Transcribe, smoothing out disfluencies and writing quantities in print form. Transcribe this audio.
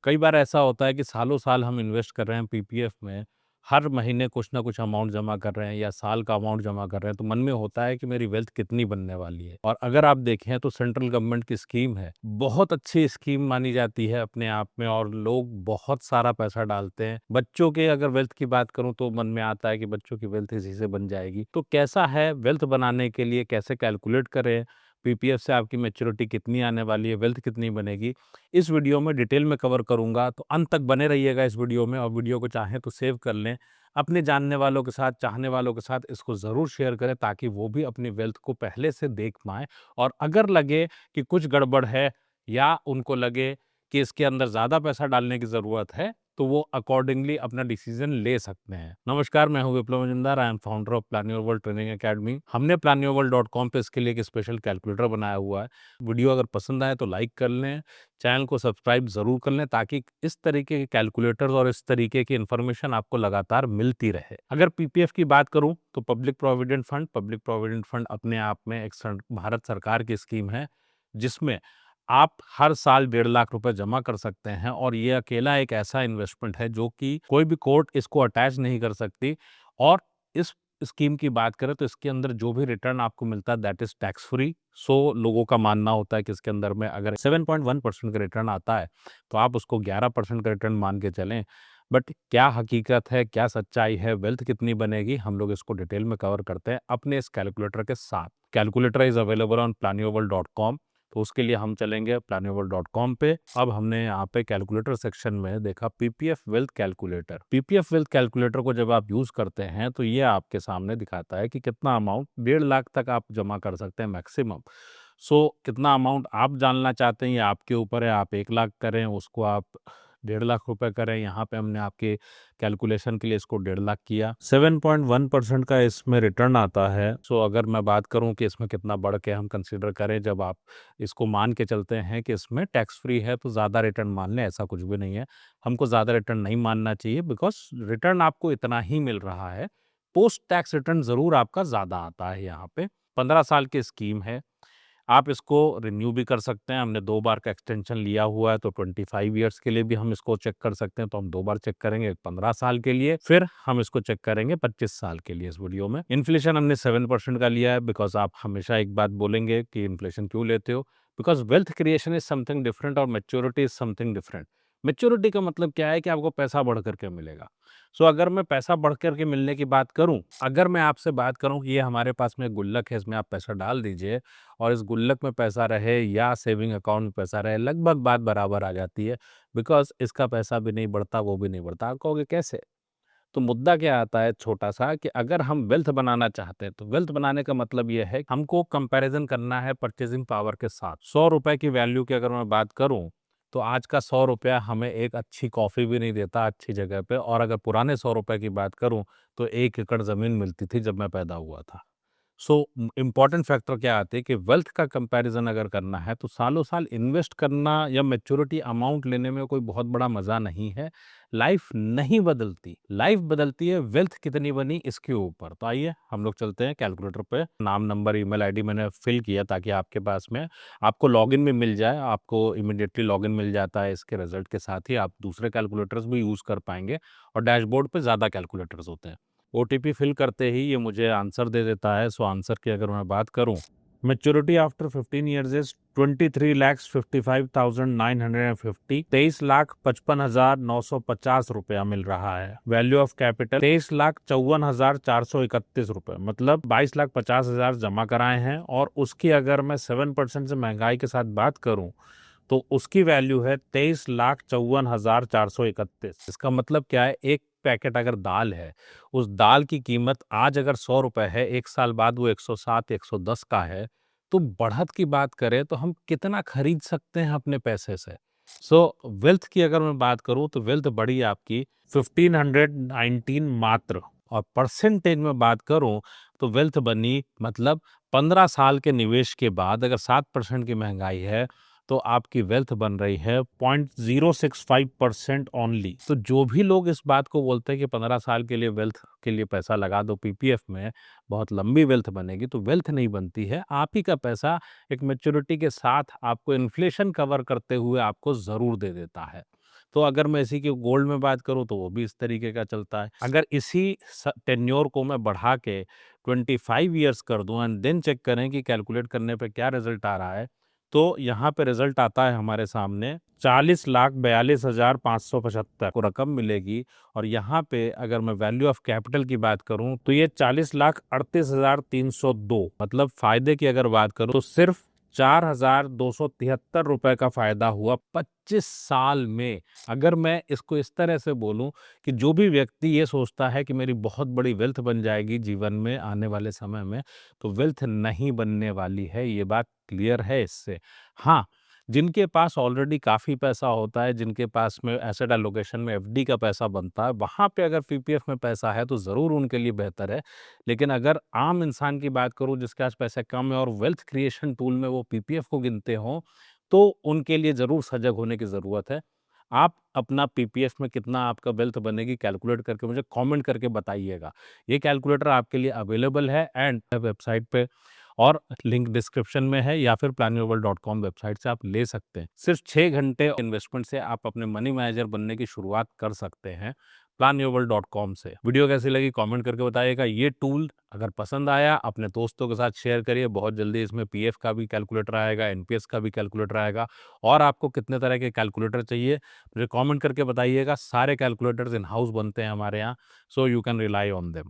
कई बार ऐसा होता है कि सालों साल हम इन्वेस्ट कर रहे हैं पीपीएफ में, हर महीने कुछ ना कुछ अमाउंट जमा कर रहे हैं या साल का अमाउंट जमा कर रहे हैं, तो मन में होता है कि मेरी वेल्थ कितनी बनने वाली है। और अगर आप देखें तो सेंट्रल गवर्नमेंट की स्कीम है, बहुत अच्छी स्कीम मानी जाती है अपने आप में, और लोग बहुत सारा पैसा डालते हैं। बच्चों के अगर वेल्थ की बात करूं तो मन में आता है कि बच्चों की वेल्थ इसी से बन जाएगी। तो कैसा है वेल्थ बनाने के लिए, कैसे कैलकुलेट करें, पीपीएफ से आपकी मैच्योरिटी कितनी आने वाली है, वेल्थ कितनी बनेगी, इस वीडियो में डिटेल में कवर करूंगा। तो अंत तक बने रहिएगा इस वीडियो में, और वीडियो को चाहें तो सेव कर लें, अपने जानने वालों के साथ, चाहने वालों के साथ इसको ज़रूर शेयर करें, ताकि वो भी अपनी वेल्थ को पहले से देख पाएँ। और अगर लगे कि कुछ गड़बड़ है या उनको लगे कि इसके अंदर ज़्यादा पैसा डालने की ज़रूरत है, तो वो अकॉर्डिंगली अपना डिसीजन ले सकते हैं। नमस्कार, मैं हूं Viplav Majumdar. I am founder of plan your world training academy. हमने planyourworld.com पे इसके लिए एक स्पेशल कैलकुलेटर बनाया हुआ है। वीडियो अगर पसंद आए तो लाइक कर लें, चैनल को सब्सक्राइब ज़रूर कर लें, ताकि इस तरीके के कैलकुलेटर्स और इस तरीके की इन्फॉर्मेशन आपको लगातार मिलती रहे। अगर पीपीएफ की बात करूं तो पब्लिक प्रोविडेंट फंड अपने आप में एक भारत सरकार की स्कीम है, जिसमें आप हर साल 1.5 लाख रुपए जमा कर सकते हैं। और ये अकेला एक ऐसा इन्वेस्टमेंट है जो कि कोई भी कोर्ट इसको अटैच नहीं कर सकती। और इस स्कीम की बात करें तो इसके अंदर जो भी रिटर्न आपको मिलता है दैट इज टैक्स फ्री। लोगों का मानना होता है कि इसके अंदर में अगर 7.1% का रिटर्न आता है तो आप उसको 11% का रिटर्न मान के चलें। बट क्या हकीकत है, क्या सच्चाई है, वेल्थ कितनी बनेगी, हम लोग इसको डिटेल में कवर करते हैं अपने इस कैलकुलेटर के साथ। Calculator is available on planyourworld.com। तो उसके लिए हम चलेंगे planyourworld.com पे। अब हमने यहाँ पे कैलकुलेटर सेक्शन में देखा PPF wealth calculator. PPF wealth calculator को जब आप यूज करते हैं तो ये आपके सामने दिखाता है कि कितना अमाउंट 1.5 लाख तक आप जमा कर सकते हैं मैक्सिमम। कितना अमाउंट आप जानना चाहते हैं ये आपके ऊपर है। आप 1 लाख करें, उसको आप 1.5 लाख रुपए करें। यहाँ पे हमने आपके कैलकुलेशन के लिए इसको 1.5 लाख किया। 7.1% का इसमें रिटर्न आता है। अगर मैं बात करूं कि इसमें कितना बढ़ के हम कंसीडर करें, जब आप इसको मान के चलते हैं कि इसमें टैक्स फ्री है तो ज़्यादा रिटर्न मान लें, ऐसा कुछ भी नहीं है। हमको ज़्यादा रिटर्न नहीं मानना चाहिए, बिकॉज रिटर्न आपको इतना ही मिल रहा है। पोस्ट टैक्स रिटर्न ज़रूर आपका ज़्यादा आता है। यहाँ पे 15 साल की स्कीम है, आप इसको रिन्यू भी कर सकते हैं। हमने 2 बार का एक्सटेंशन लिया हुआ है, तो 25 ईयर्स के लिए भी हम इसको चेक कर सकते हैं। तो हम 2 बार चेक करेंगे, 15 साल के लिए, फिर हम इसको चेक करेंगे 25 साल के लिए। इस वीडियो में इन्फ्लेशन हमने 7% का लिया है, बिकॉज आप हमेशा एक बात बोलेंगे कि इन्फ्लेशन क्यों लेते हो, because wealth creation is something different और maturity is something different. Maturity का मतलब क्या है कि आपको पैसा बढ़ करके मिलेगा। अगर मैं पैसा बढ़ करके मिलने की बात करूं, अगर मैं आपसे बात करूं कि ये हमारे पास में गुल्लक है, इसमें आप पैसा डाल दीजिए और इस गुल्लक में पैसा रहे या सेविंग अकाउंट में पैसा रहे, लगभग बात बराबर आ जाती है। बिकॉज इसका पैसा भी नहीं बढ़ता, वो भी नहीं बढ़ता। आप कहोगे कैसे? तो मुद्दा क्या आता है छोटा सा, कि अगर हम वेल्थ बनाना चाहते हैं तो वेल्थ बनाने का मतलब ये है हमको कंपैरिजन करना है परचेजिंग पावर के साथ। 100 रुपए की वैल्यू की अगर मैं बात करूं तो आज का 100 रुपया हमें एक अच्छी कॉफी भी नहीं देता अच्छी जगह पे। और अगर पुराने 100 रुपए की बात करूं तो 1 एकड़ जमीन मिलती थी जब मैं पैदा हुआ था। इम्पॉर्टेंट फैक्टर क्या आते हैं कि वेल्थ का कंपैरिजन अगर करना है तो सालों साल इन्वेस्ट करना या मैच्योरिटी अमाउंट लेने में कोई बहुत बड़ा मजा नहीं है। लाइफ नहीं बदलती, लाइफ बदलती है वेल्थ कितनी बनी इसके ऊपर। तो आइए हम लोग चलते हैं कैलकुलेटर पे। नाम, नंबर, ईमेल आईडी मैंने फिल किया ताकि आपके पास में आपको लॉगिन भी मिल जाए। आपको इमिडिएटली लॉगिन मिल जाता है, इसके रिजल्ट के साथ ही आप दूसरे कैलकुलेटर्स भी यूज कर पाएंगे। और डैशबोर्ड पे ज्यादा कैलकुलेटर्स होते हैं। ओटीपी फिल करते ही ये मुझे आंसर दे देता है। आंसर की अगर मैं बात करूं, मेच्योरिटी आफ्टर 15 ईयर्स इज 23,55,950। 23,55,950 रुपया मिल रहा है। वैल्यू ऑफ कैपिटल 23,54,431 रुपए, मतलब 22,50,000 जमा कराए हैं। और उसकी अगर मैं 7% से महंगाई के साथ बात करूं तो उसकी वैल्यू है 23,54,431। इसका मतलब क्या है, एक पैकेट अगर दाल है, उस दाल की कीमत आज अगर 100 रुपए है, 1 साल बाद वो 107 110 का है। तो बढ़त की बात करें तो हम कितना खरीद सकते हैं अपने पैसे से। वेल्थ की अगर मैं बात करूं तो वेल्थ बढ़ी आपकी 1519 मात्र। और परसेंटेज में बात करूं तो वेल्थ बनी, मतलब 15 साल के निवेश के बाद अगर 7% की महंगाई है तो आपकी वेल्थ बन रही है 0.065% ओनली। तो जो भी लोग इस बात को बोलते हैं कि 15 साल के लिए वेल्थ के लिए पैसा लगा दो पीपीएफ में, बहुत लंबी वेल्थ बनेगी, तो वेल्थ नहीं बनती है। आप ही का पैसा एक मैच्योरिटी के साथ आपको इन्फ्लेशन कवर करते हुए आपको जरूर दे देता है। तो अगर मैं इसी की गोल्ड में बात करूँ तो वो भी इस तरीके का चलता है। अगर इसी टेन्योर को मैं बढ़ा के 25 ईयर्स कर दूं एंड देन चेक करें कि कैलकुलेट करने पे क्या रिजल्ट आ रहा है, तो यहाँ पे रिजल्ट आता है हमारे सामने 40,42,575 को रकम मिलेगी। और यहाँ पे अगर मैं वैल्यू ऑफ कैपिटल की बात करूं तो ये 40,38,302, मतलब फायदे की अगर बात करूं तो सिर्फ 4,273 रुपए का फायदा हुआ 25 साल में। अगर मैं इसको इस तरह से बोलूं कि जो भी व्यक्ति ये सोचता है कि मेरी बहुत बड़ी वेल्थ बन जाएगी जीवन में आने वाले समय में, तो वेल्थ नहीं बनने वाली है, ये बात क्लियर है इससे। हाँ, जिनके पास ऑलरेडी काफ़ी पैसा होता है, जिनके पास में एसेट एलोकेशन में एफडी का पैसा बनता है, वहाँ पे अगर पीपीएफ में पैसा है तो ज़रूर उनके लिए बेहतर है। लेकिन अगर आम इंसान की बात करूँ जिसके पास पैसे कम है और वेल्थ क्रिएशन टूल में वो पीपीएफ को गिनते हों, तो उनके लिए ज़रूर सजग होने की ज़रूरत है। आप अपना पीपीएफ में कितना आपका वेल्थ बनेगी कैलकुलेट करके मुझे कमेंट करके बताइएगा। ये कैलकुलेटर आपके लिए अवेलेबल है एंड वेबसाइट पे, और लिंक डिस्क्रिप्शन में है, या फिर planyourworld.com वेबसाइट से आप ले सकते हैं। सिर्फ 6 घंटे इन्वेस्टमेंट से आप अपने मनी मैनेजर बनने की शुरुआत कर सकते हैं planyourworld.com से। वीडियो कैसी लगी कमेंट करके बताइएगा। ये टूल अगर पसंद आया अपने दोस्तों के साथ शेयर करिए। बहुत जल्दी इसमें पीएफ का भी कैलकुलेटर आएगा, एनपीएस का भी कैलकुलेटर आएगा। और आपको कितने तरह के कैलकुलेटर चाहिए मुझे कमेंट करके बताइएगा। सारे कैलकुलेटर्स इन हाउस बनते हैं हमारे यहाँ, so you can rely on them.